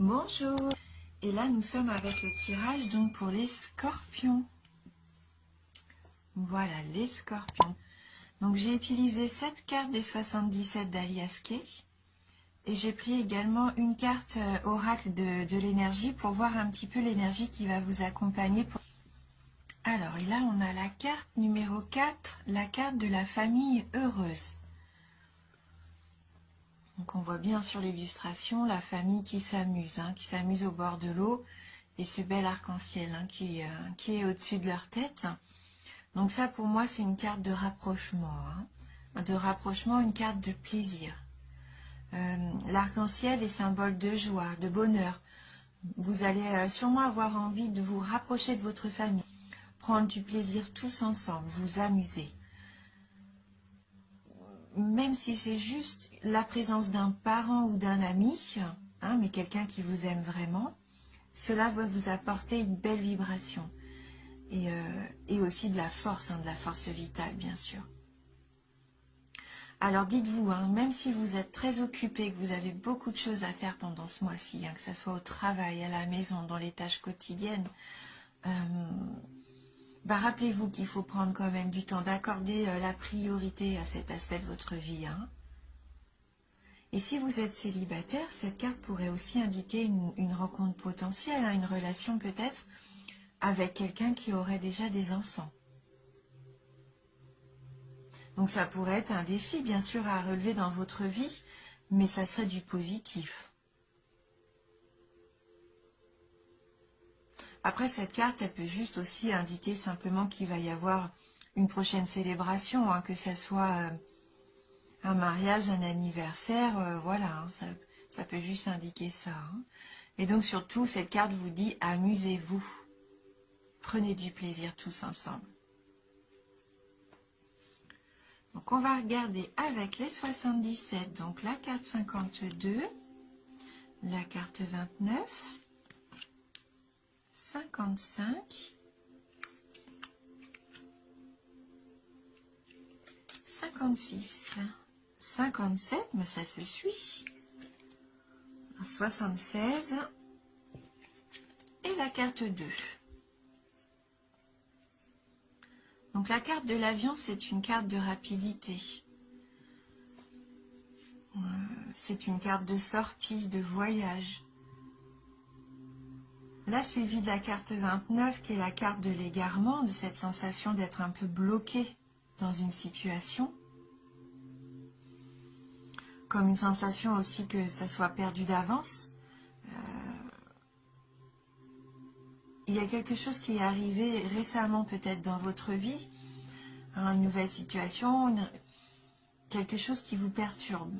Bonjour. Et là nous sommes avec le tirage donc pour les scorpions. Voilà les scorpions. Donc j'ai utilisé cette carte des 77 d'Alias Kay. Et j'ai pris également une carte oracle de l'énergie pour voir un petit peu l'énergie qui va vous accompagner. Alors et là on a la carte numéro 4, la carte de la famille heureuse. Donc on voit bien sur l'illustration la famille qui s'amuse au bord de l'eau et ce bel arc-en-ciel qui est au-dessus de leur tête. Donc ça pour moi c'est une carte de rapprochement, une carte de plaisir. L'arc-en-ciel est symbole de joie, de bonheur. Vous allez sûrement avoir envie de vous rapprocher de votre famille, prendre du plaisir tous ensemble, vous amuser. Même si c'est juste la présence d'un parent ou d'un ami, mais quelqu'un qui vous aime vraiment, cela va vous apporter une belle vibration et aussi de la force vitale bien sûr. Alors dites-vous, même si vous êtes très occupé, que vous avez beaucoup de choses à faire pendant ce mois-ci, que ce soit au travail, à la maison, dans les tâches quotidiennes, rappelez-vous qu'il faut prendre quand même du temps d'accorder la priorité à cet aspect de votre vie. Et si vous êtes célibataire, cette carte pourrait aussi indiquer une rencontre potentielle, une relation peut-être avec quelqu'un qui aurait déjà des enfants. Donc ça pourrait être un défi bien sûr à relever dans votre vie, mais ça serait du positif. Après cette carte, elle peut juste aussi indiquer simplement qu'il va y avoir une prochaine célébration, que ce soit un mariage, un anniversaire, voilà, ça peut juste indiquer ça. Et donc surtout, cette carte vous dit amusez-vous, prenez du plaisir tous ensemble. Donc on va regarder avec les 77, donc la carte 52, la carte 29, 55, 56, 57, mais ça se suit, 76 et la carte 2. Donc la carte de l'avion, c'est une carte de rapidité. C'est une carte de sortie, de voyage. Là, suivi de la carte 29, qui est la carte de l'égarement, de cette sensation d'être un peu bloqué dans une situation. Comme une sensation aussi que ça soit perdu d'avance. Il y a quelque chose qui est arrivé récemment peut-être dans votre vie, une nouvelle situation, quelque chose qui vous perturbe,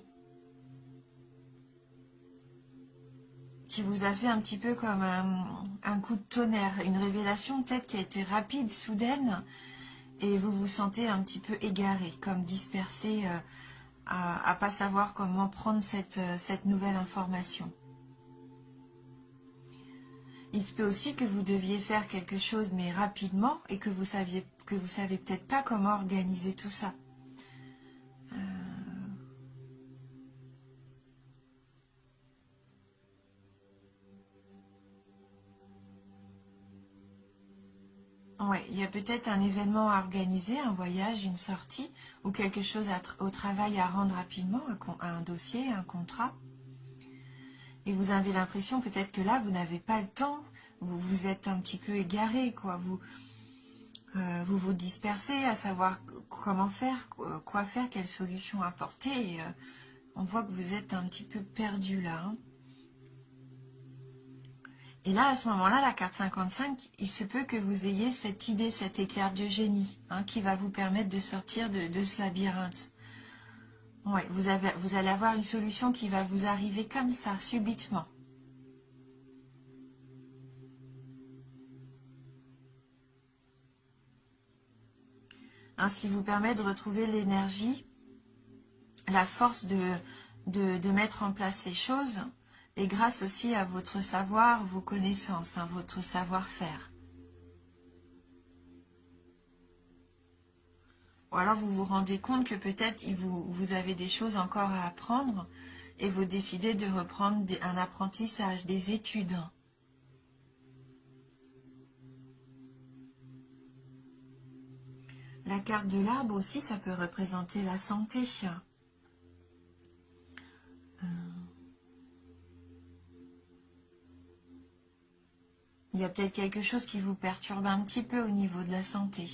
qui vous a fait un petit peu comme un coup de tonnerre, une révélation peut-être qui a été rapide, soudaine, et vous vous sentez un petit peu égaré, comme dispersé, à pas savoir comment prendre cette nouvelle information. Il se peut aussi que vous deviez faire quelque chose mais rapidement et que vous savez peut-être pas comment organiser tout ça. Ouais, il y a peut-être un événement à organiser, un voyage, une sortie ou quelque chose au travail à rendre rapidement, un dossier, un contrat. Et vous avez l'impression peut-être que là, vous n'avez pas le temps, vous êtes un petit peu égaré, quoi. Vous dispersez à savoir comment faire, quoi faire, quelle solution apporter. Et, on voit que vous êtes un petit peu perdu là. Et là, à ce moment-là, la carte 55, il se peut que vous ayez cette idée, cet éclair de génie, qui va vous permettre de sortir de ce labyrinthe. Ouais, vous allez avoir une solution qui va vous arriver comme ça, subitement. Ce qui vous permet de retrouver l'énergie, la force de mettre en place les choses, et grâce aussi à votre savoir, vos connaissances, votre savoir-faire. Ou alors vous vous rendez compte que peut-être vous avez des choses encore à apprendre et vous décidez de reprendre un apprentissage, des études. La carte de l'arbre aussi, ça peut représenter la santé. Il y a peut-être quelque chose qui vous perturbe un petit peu au niveau de la santé.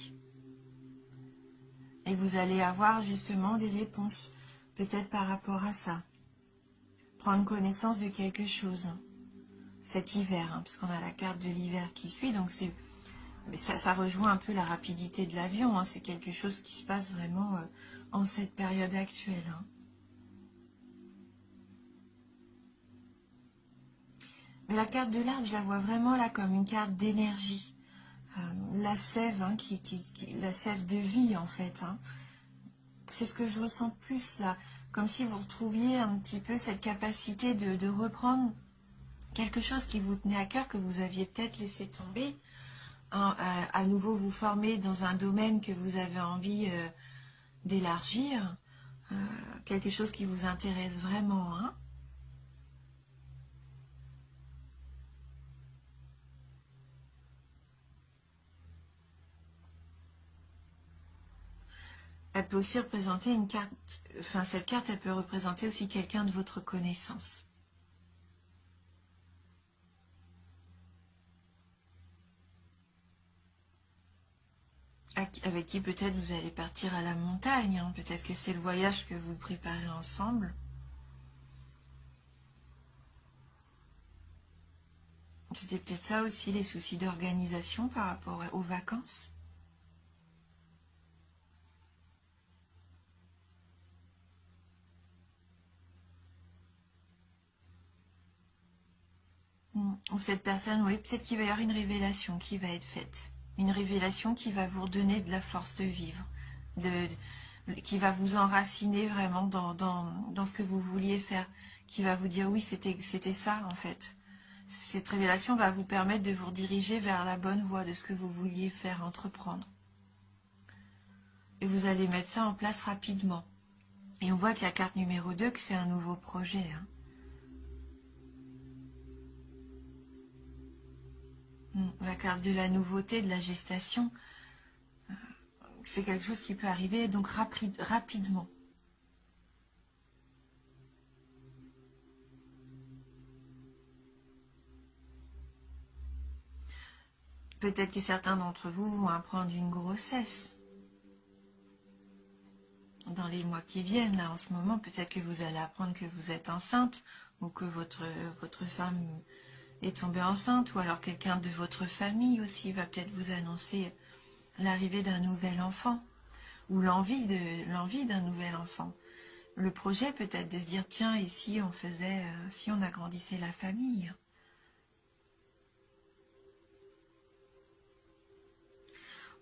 Et vous allez avoir justement des réponses, peut-être par rapport à ça. Prendre connaissance de quelque chose, cet hiver, parce qu'on a la carte de l'hiver qui suit, donc ça rejoint un peu la rapidité de l'avion, c'est quelque chose qui se passe vraiment en cette période actuelle. Mais la carte de l'arbre, je la vois vraiment là comme une carte d'énergie. La sève, la sève de vie en fait. C'est ce que je ressens plus là, comme si vous retrouviez un petit peu cette capacité de reprendre quelque chose qui vous tenait à cœur, que vous aviez peut-être laissé tomber, à nouveau vous former dans un domaine que vous avez envie d'élargir, quelque chose qui vous intéresse vraiment. Elle peut aussi représenter une carte, enfin cette carte, elle peut représenter aussi quelqu'un de votre connaissance. Avec qui peut-être vous allez partir à la montagne, peut-être que c'est le voyage que vous préparez ensemble. C'était peut-être ça aussi, les soucis d'organisation par rapport aux vacances. Ou cette personne, oui, peut-être qu'il va y avoir une révélation qui va être faite. Une révélation qui va vous redonner de la force de vivre, qui va vous enraciner vraiment dans ce que vous vouliez faire, qui va vous dire oui, c'était ça en fait. Cette révélation va vous permettre de vous rediriger vers la bonne voie de ce que vous vouliez faire, entreprendre. Et vous allez mettre ça en place rapidement. Et on voit que la carte numéro 2, que c'est un nouveau projet. La carte de la nouveauté, de la gestation, c'est quelque chose qui peut arriver donc rapidement. Peut-être que certains d'entre vous vont apprendre une grossesse dans les mois qui viennent. Là, en ce moment, peut-être que vous allez apprendre que vous êtes enceinte ou que votre femme est tombée enceinte, ou alors quelqu'un de votre famille aussi va peut-être vous annoncer l'arrivée d'un nouvel enfant ou l'envie d'un nouvel enfant. Le projet peut-être de se dire tiens, et si on faisait, si on agrandissait la famille.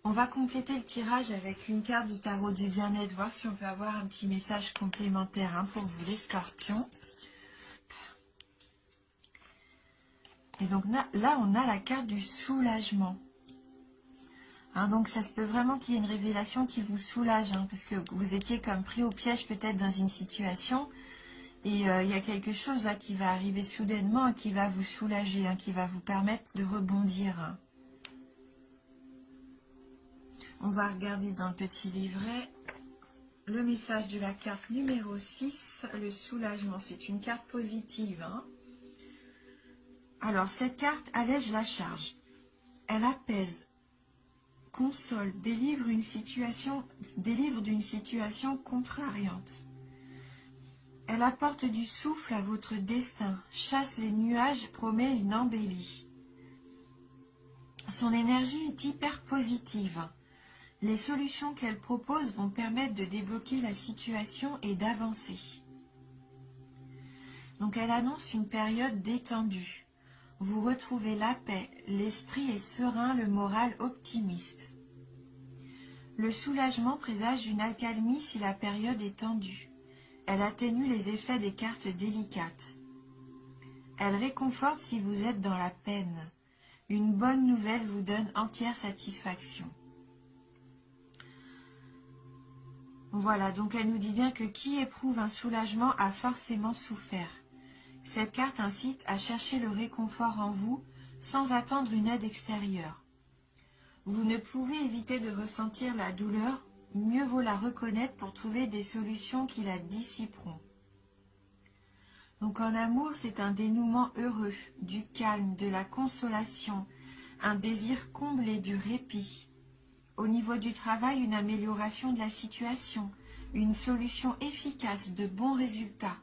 On va compléter le tirage avec une carte du tarot du bien-être, voir si on peut avoir un petit message complémentaire pour vous les scorpions. Et donc là, on a la carte du soulagement. Donc ça se peut vraiment qu'il y ait une révélation qui vous soulage, parce que vous étiez comme pris au piège peut-être dans une situation, et il y a quelque chose là qui va arriver soudainement et qui va vous soulager, qui va vous permettre de rebondir. On va regarder dans le petit livret le message de la carte numéro 6, le soulagement. C'est une carte positive. Alors, cette carte allège la charge. Elle apaise, console, délivre d'une situation contrariante. Elle apporte du souffle à votre destin, chasse les nuages, promet une embellie. Son énergie est hyper positive. Les solutions qu'elle propose vont permettre de débloquer la situation et d'avancer. Donc elle annonce une période détendue. Vous retrouvez la paix, l'esprit est serein, le moral optimiste. Le soulagement présage une accalmie si la période est tendue. Elle atténue les effets des cartes délicates. Elle réconforte si vous êtes dans la peine. Une bonne nouvelle vous donne entière satisfaction. Voilà, donc elle nous dit bien que qui éprouve un soulagement a forcément souffert. Cette carte incite à chercher le réconfort en vous sans attendre une aide extérieure. Vous ne pouvez éviter de ressentir la douleur, mieux vaut la reconnaître pour trouver des solutions qui la dissiperont. Donc en amour, c'est un dénouement heureux, du calme, de la consolation, un désir comblé du répit. Au niveau du travail, une amélioration de la situation, une solution efficace, de bons résultats.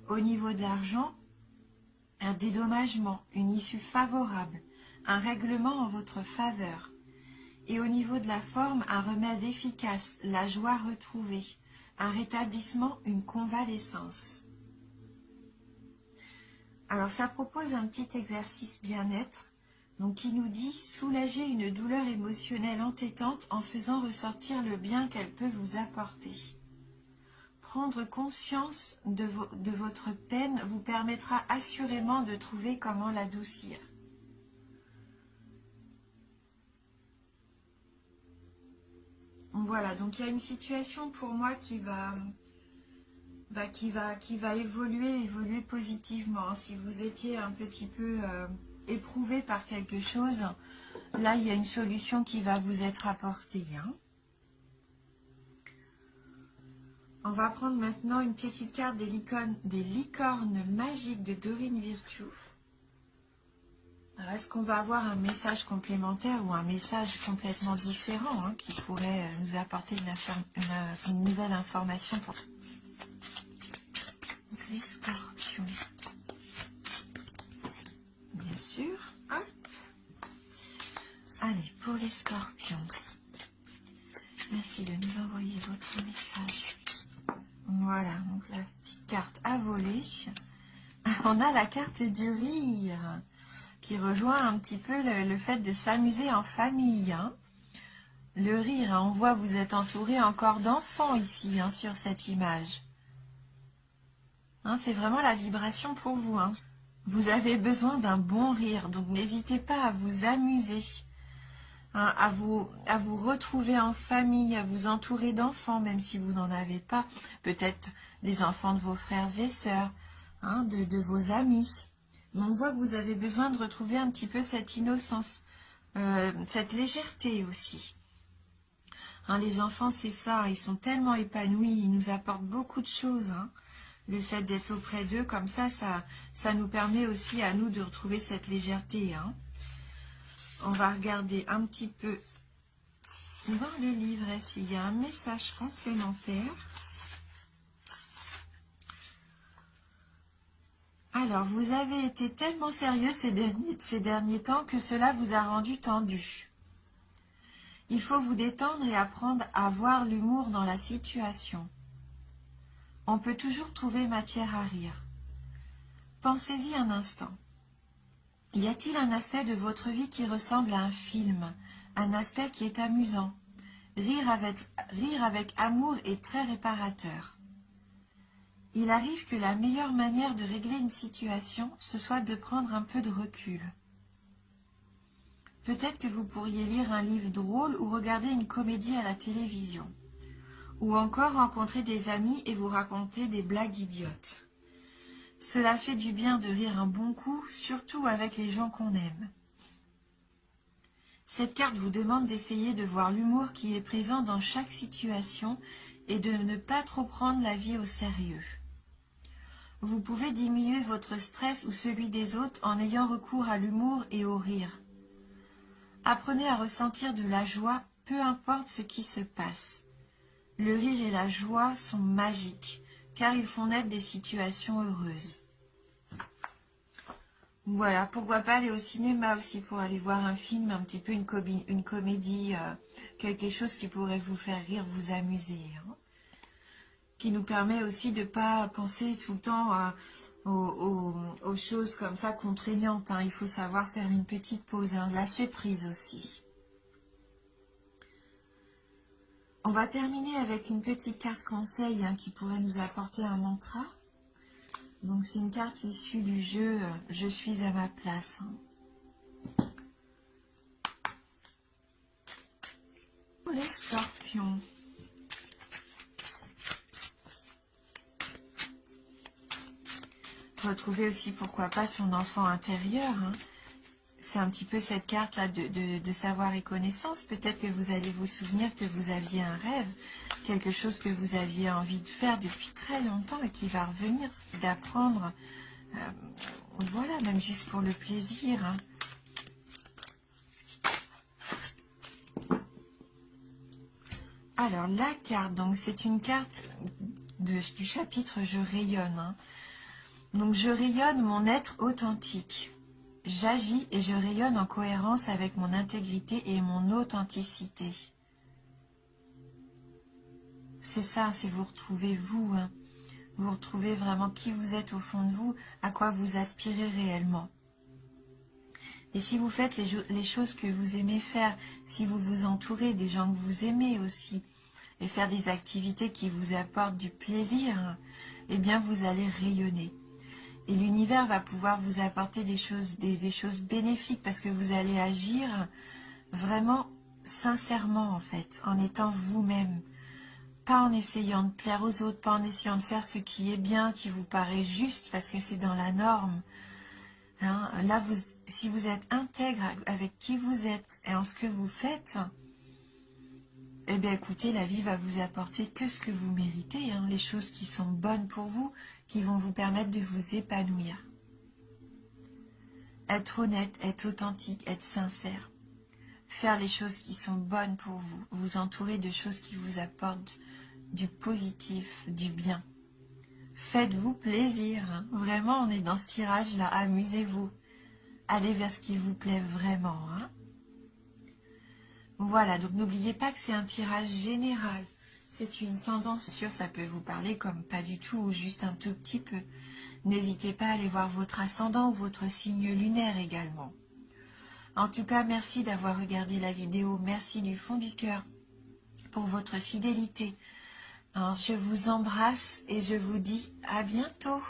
Au niveau de l'argent, un dédommagement, une issue favorable, un règlement en votre faveur. Et au niveau de la forme, un remède efficace, la joie retrouvée, un rétablissement, une convalescence. Alors ça propose un petit exercice bien-être, donc qui nous dit soulager une douleur émotionnelle entêtante en faisant ressortir le bien qu'elle peut vous apporter. Prendre conscience de votre peine vous permettra assurément de trouver comment l'adoucir. Voilà, donc il y a une situation pour moi qui va évoluer positivement. Si vous étiez un petit peu éprouvé par quelque chose, là il y a une solution qui va vous être apportée. On va prendre maintenant une petite carte des licornes magiques de Dorine Virtue. Alors, est-ce qu'on va avoir un message complémentaire ou un message complètement différent qui pourrait nous apporter une nouvelle information pour les scorpions? Bien sûr. Allez, pour les scorpions, merci de nous envoyer votre message. Voilà, donc la petite carte à voler. On a la carte du rire, qui rejoint un petit peu le fait de s'amuser en famille. Le rire, on voit vous êtes entouré encore d'enfants ici, sur cette image. C'est vraiment la vibration pour vous. Vous avez besoin d'un bon rire, donc n'hésitez pas à vous amuser, à vous retrouver en famille, à vous entourer d'enfants, même si vous n'en avez pas. Peut-être les enfants de vos frères et sœurs, de vos amis. Mais on voit que vous avez besoin de retrouver un petit peu cette innocence, cette légèreté aussi. Les enfants, c'est ça, ils sont tellement épanouis, ils nous apportent beaucoup de choses. Le fait d'être auprès d'eux, comme ça nous permet aussi à nous de retrouver cette légèreté. On va regarder un petit peu dans le livret s'il y a un message complémentaire. Alors, vous avez été tellement sérieux ces derniers temps que cela vous a rendu tendu. Il faut vous détendre et apprendre à voir l'humour dans la situation. On peut toujours trouver matière à rire. Pensez-y un instant. Y a-t-il un aspect de votre vie qui ressemble à un film, un aspect qui est amusant? Rire avec amour est très réparateur. Il arrive que la meilleure manière de régler une situation, ce soit de prendre un peu de recul. Peut-être que vous pourriez lire un livre drôle ou regarder une comédie à la télévision. Ou encore rencontrer des amis et vous raconter des blagues idiotes. Cela fait du bien de rire un bon coup, surtout avec les gens qu'on aime. Cette carte vous demande d'essayer de voir l'humour qui est présent dans chaque situation et de ne pas trop prendre la vie au sérieux. Vous pouvez diminuer votre stress ou celui des autres en ayant recours à l'humour et au rire. Apprenez à ressentir de la joie, peu importe ce qui se passe. Le rire et la joie sont magiques, car ils font naître des situations heureuses. Voilà, pourquoi pas aller au cinéma aussi pour aller voir un film, un petit peu une comédie, quelque chose qui pourrait vous faire rire, vous amuser. Qui nous permet aussi de ne pas penser tout le temps aux choses comme ça contraignantes. Il faut savoir faire une petite pause, lâcher prise aussi. On va terminer avec une petite carte conseil qui pourrait nous apporter un mantra. Donc c'est une carte issue du jeu « Je suis à ma place ». Pour les scorpions. retrouver aussi, pourquoi pas, son enfant intérieur, hein. C'est un petit peu cette carte-là de savoir et connaissance. Peut-être que vous allez vous souvenir que vous aviez un rêve, quelque chose que vous aviez envie de faire depuis très longtemps et qui va revenir, d'apprendre, voilà, même juste pour le plaisir, hein. Alors, la carte, donc c'est une carte du chapitre « Je rayonne », hein. Donc, je rayonne mon être authentique. J'agis et je rayonne en cohérence avec mon intégrité et mon authenticité. C'est ça, c'est vous retrouvez vous, hein. Vous retrouvez vraiment qui vous êtes au fond de vous, à quoi vous aspirez réellement. Et si vous faites les choses que vous aimez faire, si vous vous entourez des gens que vous aimez aussi, et faire des activités qui vous apportent du plaisir, eh bien vous allez rayonner. Et l'univers va pouvoir vous apporter des choses bénéfiques parce que vous allez agir vraiment sincèrement en fait, en étant vous-même. Pas en essayant de plaire aux autres, pas en essayant de faire ce qui est bien, qui vous paraît juste parce que c'est dans la norme. Hein, là, si vous êtes intègre avec qui vous êtes et en ce que vous faites, eh bien écoutez, la vie va vous apporter que ce que vous méritez, hein, les choses qui sont bonnes pour vous, qui vont vous permettre de vous épanouir. Être honnête, être authentique, être sincère. Faire les choses qui sont bonnes pour vous. Vous entourer de choses qui vous apportent du positif, du bien. Faites-vous plaisir. Hein. Vraiment, on est dans ce tirage-là. Amusez-vous. Allez vers ce qui vous plaît vraiment. Hein. Voilà, donc n'oubliez pas que c'est un tirage général. C'est une tendance, sûr, ça peut vous parler comme pas du tout ou juste un tout petit peu. N'hésitez pas à aller voir votre ascendant ou votre signe lunaire également. En tout cas, merci d'avoir regardé la vidéo. Merci du fond du cœur pour votre fidélité. Alors, je vous embrasse et je vous dis à bientôt.